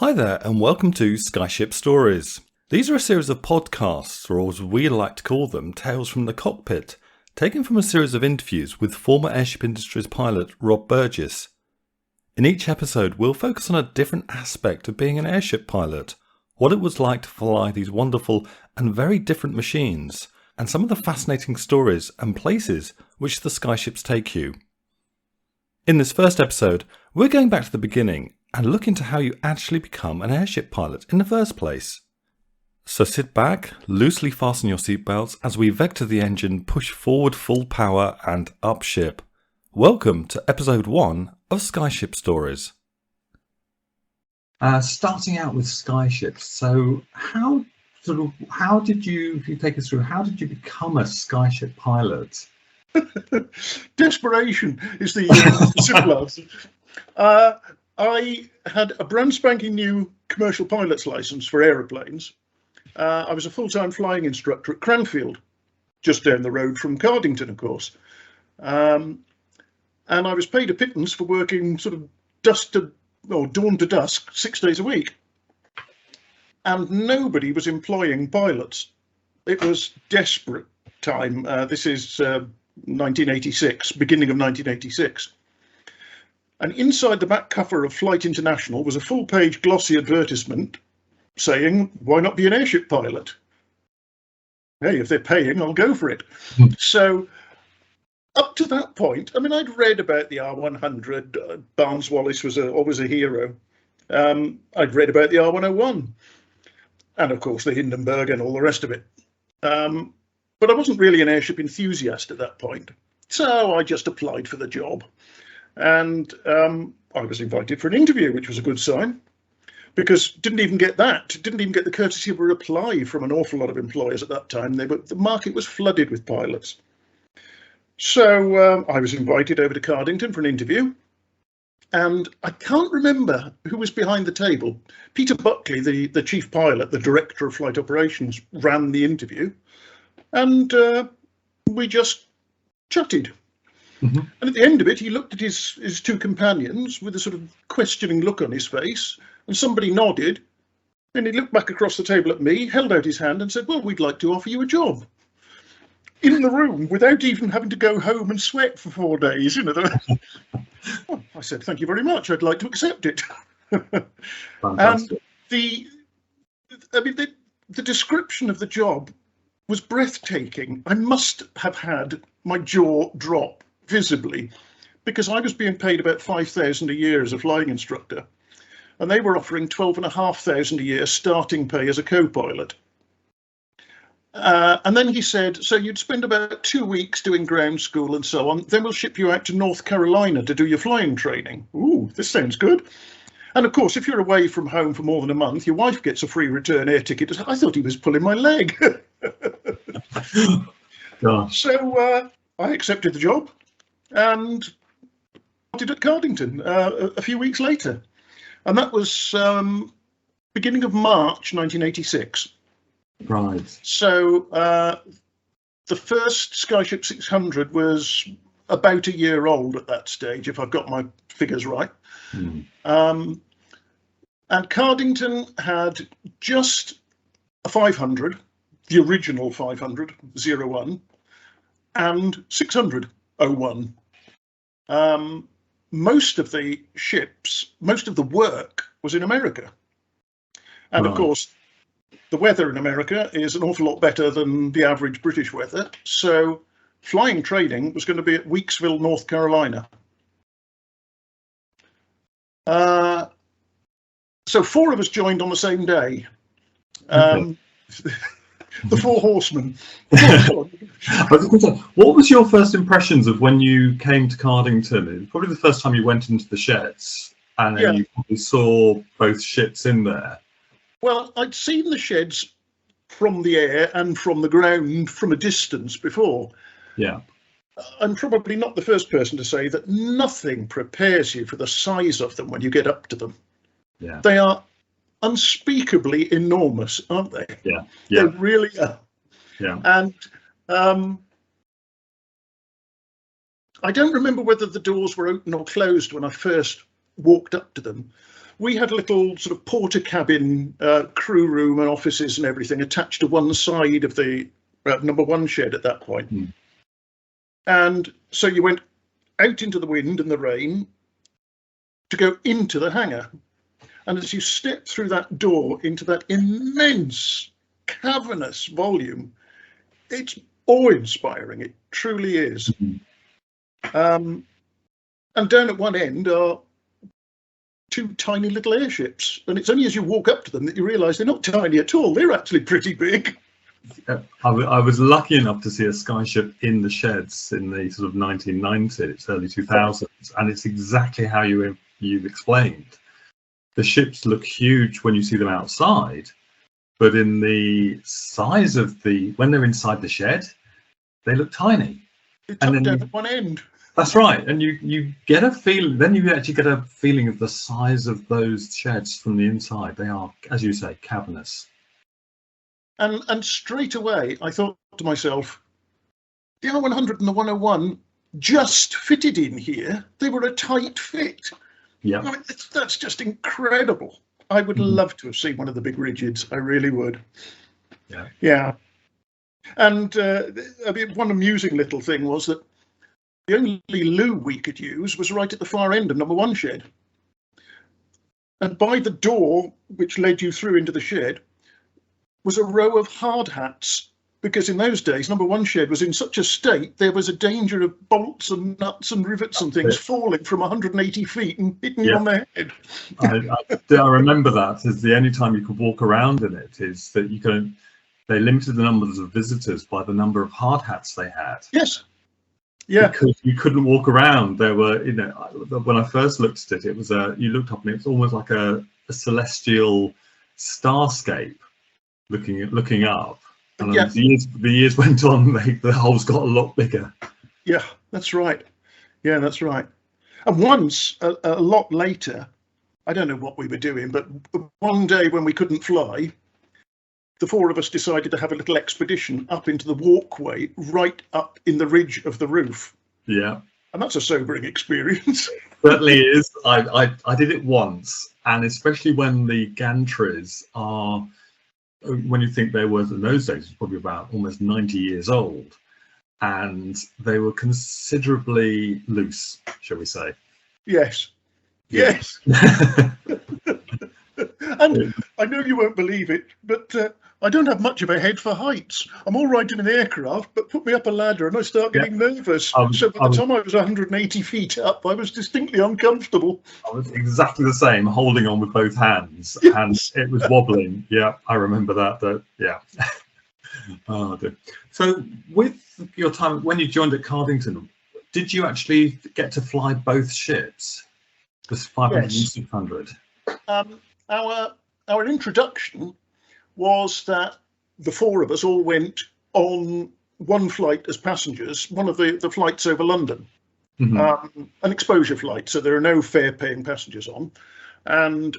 Hi there, and welcome to Skyship Stories. These are a series of podcasts, or as we like to call them, Tales from the Cockpit, taken from a series of interviews with former Airship Industries pilot Rod Burgess. In each episode, we'll focus on a different aspect of being an airship pilot, what it was like to fly these wonderful and very different machines, and some of the fascinating stories and places which the Skyships take you. In this first episode, we're going back to the beginning and look into how you actually become an airship pilot in the first place. So sit back, loosely fasten your seatbelts as we vector the engine, push forward full power and up ship. Welcome to episode 1 of Skyship Stories. Starting out with Skyships, so how did you, if you take us through, how did you become a Skyship pilot? Desperation is the simple answer. I had a brand spanking new commercial pilot's license for aeroplanes. I was a full-time flying instructor at Cranfield, just down the road from Cardington, of course. And I was paid a pittance for working sort of dawn to dusk, 6 days a week. And nobody was employing pilots. It was desperate time. This is 1986, beginning of 1986. And inside the back cover of Flight International was a full-page glossy advertisement saying, why not be an airship pilot? Hey, if they're paying, I'll go for it. So up to that point, I mean, I'd read about the R100. Barnes Wallis was always a hero. I'd read about the R101. And, of course, the Hindenburg and all the rest of it. But I wasn't really an airship enthusiast at that point. So I just applied for the job. And I was invited for an interview, which was a good sign, because didn't even get the courtesy of a reply from an awful lot of employers at that time. The market was flooded with pilots. So I was invited over to Cardington for an interview, and I can't remember who was behind the table. Peter Buckley, the chief pilot, the director of flight operations, ran the interview, and we just chatted. Mm-hmm. And at the end of it, he looked at his two companions with a sort of questioning look on his face, and somebody nodded, and he looked back across the table at me, held out his hand and said, well, we'd like to offer you a job. In the room, without even having to go home and sweat for 4 days. You know. Well, I said, thank you very much, I'd like to accept it. Fantastic. And the description of the job was breathtaking. I must have had my jaw drop visibly, because I was being paid about $5,000 a year as a flying instructor, and they were offering $12,500 a year starting pay as a co-pilot. And then he said, so you'd spend about 2 weeks doing ground school and so on, then we'll ship you out to North Carolina to do your flying training. Ooh, this sounds good. And of course, if you're away from home for more than a month, your wife gets a free return air ticket. I thought he was pulling my leg. Gosh. So I accepted the job and started at Cardington a few weeks later. And that was beginning of March 1986. Right. So the first Skyship 600 was about a year old at that stage, if I've got my figures right. Mm. And Cardington had just a 500, the original 500, 01, and 600, 01. Most of the ships, most of the work was in America. And of course, the weather in America is an awful lot better than the average British weather. So flying training was going to be at Weeksville, North Carolina. So 4 of us joined on the same day. The 4 horsemen. What was your first impressions of when you came to Cardington? It was probably the first time you went into the sheds, and then you probably saw both ships in there. Well, I'd seen the sheds from the air and from the ground from a distance before. Yeah. I'm probably not the first person to say that nothing prepares you for the size of them when you get up to them. Yeah. They are unspeakably enormous, aren't they? Yeah. They really are. Yeah. And I don't remember whether the doors were open or closed when I first walked up to them. We had a little sort of porter cabin, crew room and offices and everything attached to one side of the number one shed at that point. Mm. And so you went out into the wind and the rain to go into the hangar. And as you step through that door into that immense, cavernous volume, it's awe-inspiring. It truly is. Mm-hmm. And down at one end are two tiny little airships, and it's only as you walk up to them that you realise they're not tiny at all. They're actually pretty big. I was lucky enough to see a Skyship in the sheds in the sort of 1990s, early 2000s, and it's exactly how you've explained. The ships look huge when you see them outside, but in the size of when they're inside the shed, they look tiny. It's up down at one end. That's right, and you get a feeling. Then you actually get a feeling of the size of those sheds from the inside. They are, as you say, cavernous. And straight away, I thought to myself, the R100 and the 101 just fitted in here. They were a tight fit. Yeah, I mean, that's just incredible. I would love to have seen one of the big rigids. I really would. Yeah. Yeah. And I mean, one amusing little thing was that the only loo we could use was right at the far end of number one shed. And by the door, which led you through into the shed, was a row of hard hats, because in those days, number one shed was in such a state, there was a danger of bolts and nuts and rivets and things falling from 180 feet and hitting you on the head. I remember that as the only time you could walk around in it is that they limited the numbers of visitors by the number of hard hats they had. Yes. Yeah. Because you couldn't walk around. There were, when I first looked at it, you looked up and it was almost like a celestial starscape looking up. And as the years went on, the holes got a lot bigger. Yeah, that's right. Yeah, that's right. And once, a lot later, I don't know what we were doing, but one day when we couldn't fly, the four of us decided to have a little expedition up into the walkway right up in the ridge of the roof. Yeah. And that's a sobering experience. Certainly is. I did it once, and especially when the gantries are, when you think they were in those days, it's probably about almost 90 years old, and they were considerably loose, shall we say. Yes. Yeah. Yes. And I know you won't believe it, but I don't have much of a head for heights. I'm all right in an aircraft, but put me up a ladder and I start getting nervous. So by the time I was 180 feet up, I was distinctly uncomfortable. I was exactly the same, holding on with both hands, and it was wobbling. Yeah, I remember that. Yeah. Oh, dear. So with your time, when you joined at Cardington, did you actually get to fly both ships, the 500 and 600? Our introduction was that the four of us all went on one flight as passengers, one of the flights over London, an exposure flight, so there are no fare-paying passengers on, and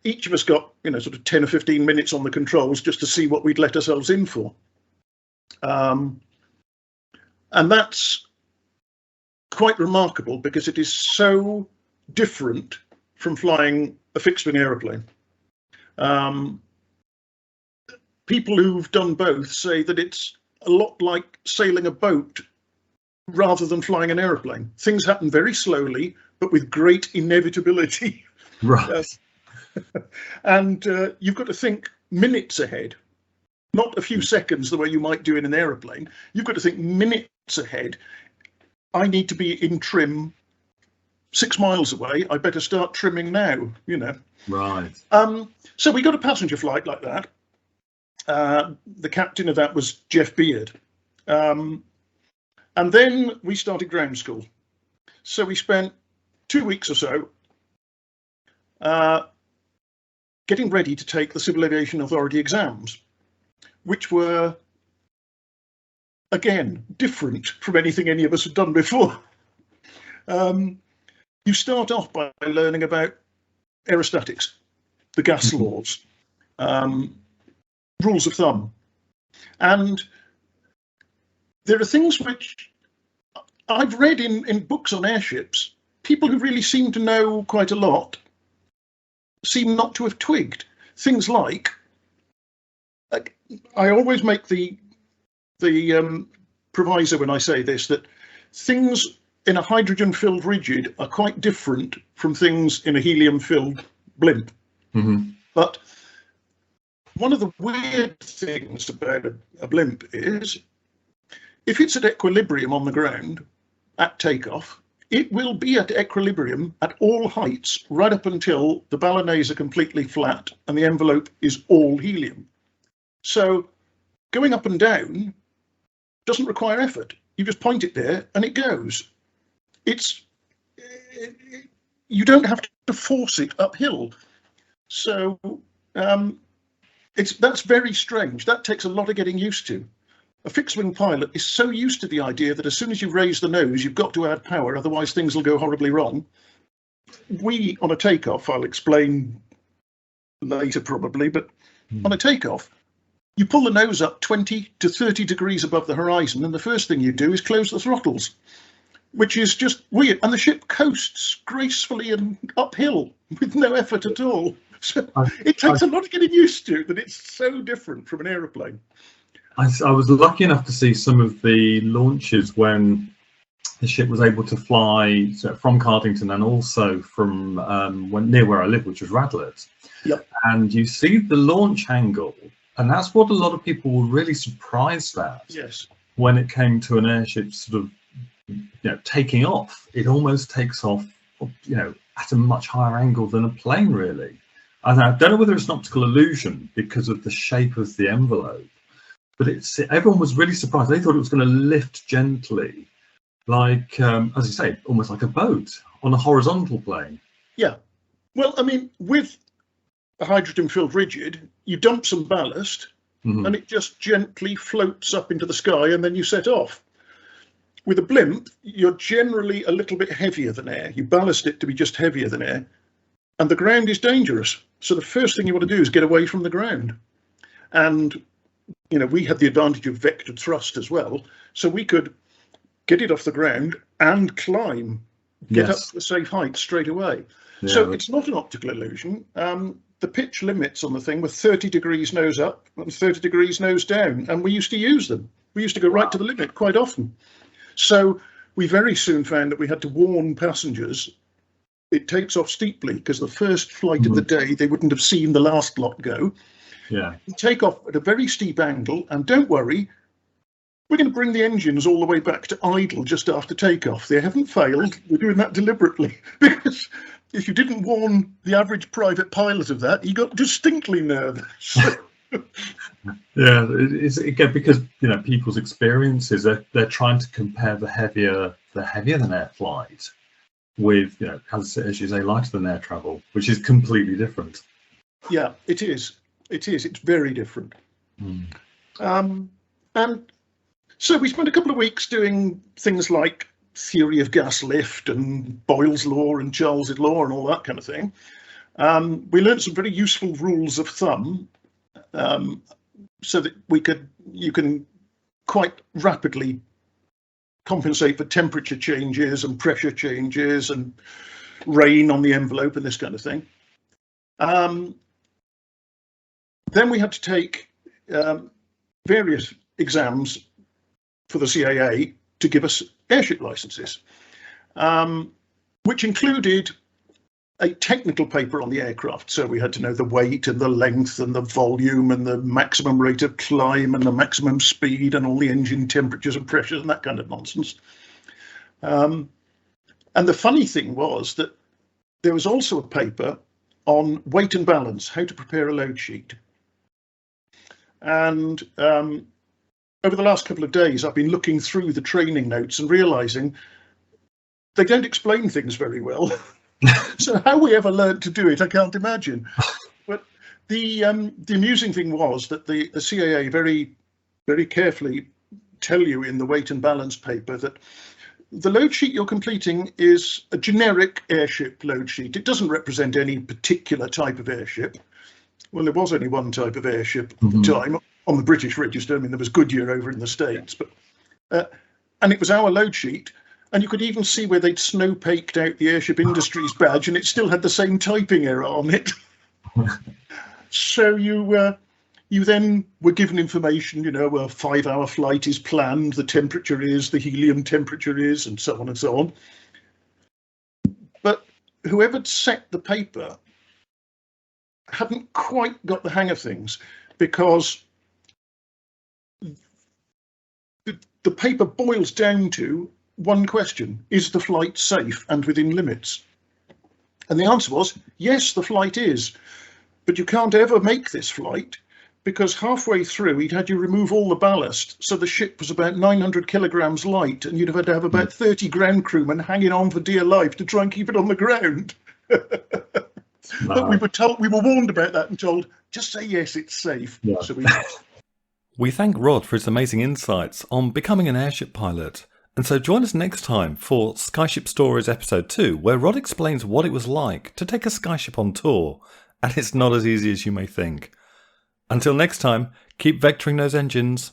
each of us got sort of 10 or 15 minutes on the controls just to see what we'd let ourselves in for, and that's quite remarkable because it is so different from flying a fixed-wing aeroplane. People who've done both say that it's a lot like sailing a boat rather than flying an aeroplane. Things happen very slowly, but with great inevitability. Right. And you've got to think minutes ahead, not a few seconds the way you might do in an aeroplane. You've got to think minutes ahead. I need to be in trim 6 miles away. I better start trimming now, Right. So we got a passenger flight like that. The captain of that was Jeff Beard. And then we started ground school. So we spent 2 weeks or so getting ready to take the Civil Aviation Authority exams, which were, again, different from anything any of us had done before. You start off by learning about aerostatics, the gas laws, rules of thumb. And there are things which I've read in books on airships people who really seem to know quite a lot seem not to have twigged things like I always make the proviso when I say this, that things in a hydrogen-filled rigid are quite different from things in a helium-filled blimp. Mm-hmm. But one of the weird things about a blimp is if it's at equilibrium on the ground at takeoff, it will be at equilibrium at all heights right up until the ballonets are completely flat and the envelope is all helium. So going up and down doesn't require effort. You just point it there and it goes. You don't have to force it uphill. So that's very strange. That takes a lot of getting used to. A fixed-wing pilot is so used to the idea that as soon as you raise the nose, you've got to add power, otherwise things will go horribly wrong. We, on a takeoff, I'll explain later probably, but on a takeoff, you pull the nose up 20 to 30 degrees above the horizon, and the first thing you do is close the throttles, which is just weird. And the ship coasts gracefully and uphill with no effort at all. So it takes a lot of getting used to that it's so different from an aeroplane. I was lucky enough to see some of the launches when the ship was able to fly from Cardington and also from near where I live, which was Radlett. Yep. And you see the launch angle, and that's what a lot of people were really surprised at. Yes. When it came to an airship sort of taking off, it almost takes off at a much higher angle than a plane, really. And I don't know whether it's an optical illusion because of the shape of the envelope. But everyone was really surprised. They thought it was going to lift gently, like, as you say, almost like a boat on a horizontal plane. Yeah. Well, I mean, with a hydrogen-filled rigid, you dump some ballast and it just gently floats up into the sky and then you set off. With a blimp, you're generally a little bit heavier than air. You ballast it to be just heavier than air. And the ground is dangerous. So the first thing you want to do is get away from the ground. And we had the advantage of vectored thrust as well, so we could get it off the ground and climb, get up to a safe height straight away. Yeah, so it's not an optical illusion. The pitch limits on the thing were 30 degrees nose up and 30 degrees nose down, and we used to use them. We used to go right to the limit quite often. So we very soon found that we had to warn passengers it takes off steeply because the first flight of the day, they wouldn't have seen the last lot go. Yeah. Take off at a very steep angle, and don't worry, we're going to bring the engines all the way back to idle just after takeoff. They haven't failed. We're doing that deliberately because if you didn't warn the average private pilot of that, he got distinctly nervous. Yeah, again because people's experiences they're trying to compare the heavier than air flight with as you say lighter than air travel, which is completely different. Yeah, it is. It's very different. And so we spent a couple of weeks doing things like theory of gas lift and Boyle's law and Charles's law and all that kind of thing. We learned some very useful rules of thumb so that you can quite rapidly compensate for temperature changes and pressure changes and rain on the envelope and this kind of thing. Then we had to take various exams for the CAA to give us airship licenses, which included a technical paper on the aircraft. So we had to know the weight and the length and the volume and the maximum rate of climb and the maximum speed and all the engine temperatures and pressures and that kind of nonsense. And the funny thing was that there was also a paper on weight and balance, how to prepare a load sheet. And over the last couple of days, I've been looking through the training notes and realizing they don't explain things very well. So how we ever learned to do it, I can't imagine. But the amusing thing was that the CAA very, very carefully tell you in the weight and balance paper that the load sheet you're completing is a generic airship load sheet. It doesn't represent any particular type of airship. Well, there was only one type of airship at the time on the British register. I mean, there was Goodyear over in the States, but and it was our load sheet. And you could even see where they'd snowpaked out the Airship Industries badge, and it still had the same typing error on it. So you then were given information, a 5-hour flight is planned, the temperature is, the helium temperature is, and so on and so on. But whoever'd set the paper hadn't quite got the hang of things, because the paper boils down to one question: is the flight safe and within limits? And the answer was, yes, the flight is, but you can't ever make this flight, because halfway through he'd had you remove all the ballast, so the ship was about 900 kilograms light, and you'd have had to have about 30 ground crewmen hanging on for dear life to try and keep it on the ground. But we were warned about that and told, just say yes, it's safe. Yeah. So We thank Rod for his amazing insights on becoming an airship pilot. And so join us next time for Skyship Stories Episode 2, where Rod explains what it was like to take a skyship on tour. And it's not as easy as you may think. Until next time, keep vectoring those engines.